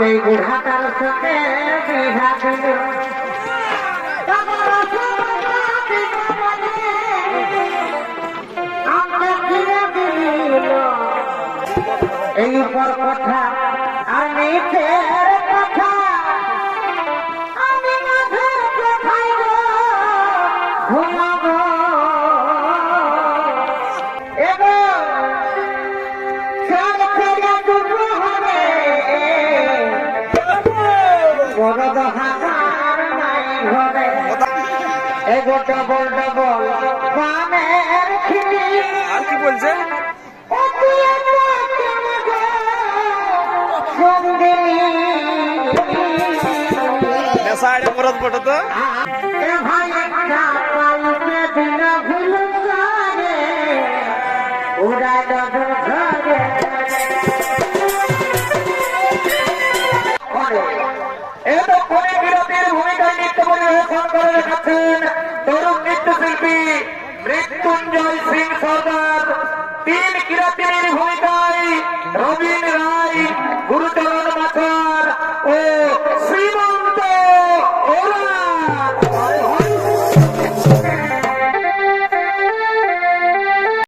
সেই বুড়াটার সাথে বিঘা দিল এই উপর কথা আর নিচের কথা আমি মাঝের কোথায় ঘুমাবো এবং ডবল ডবল পানের খিলি আর কি বলছে সাইডে পরত পড়ো তো ভাই একটা পালকে দিন ভুল করে উড়াই ডবল ঘরে তরুণ নৃত্যশিল্পী মৃত্যুঞ্জয় সিং সরদার।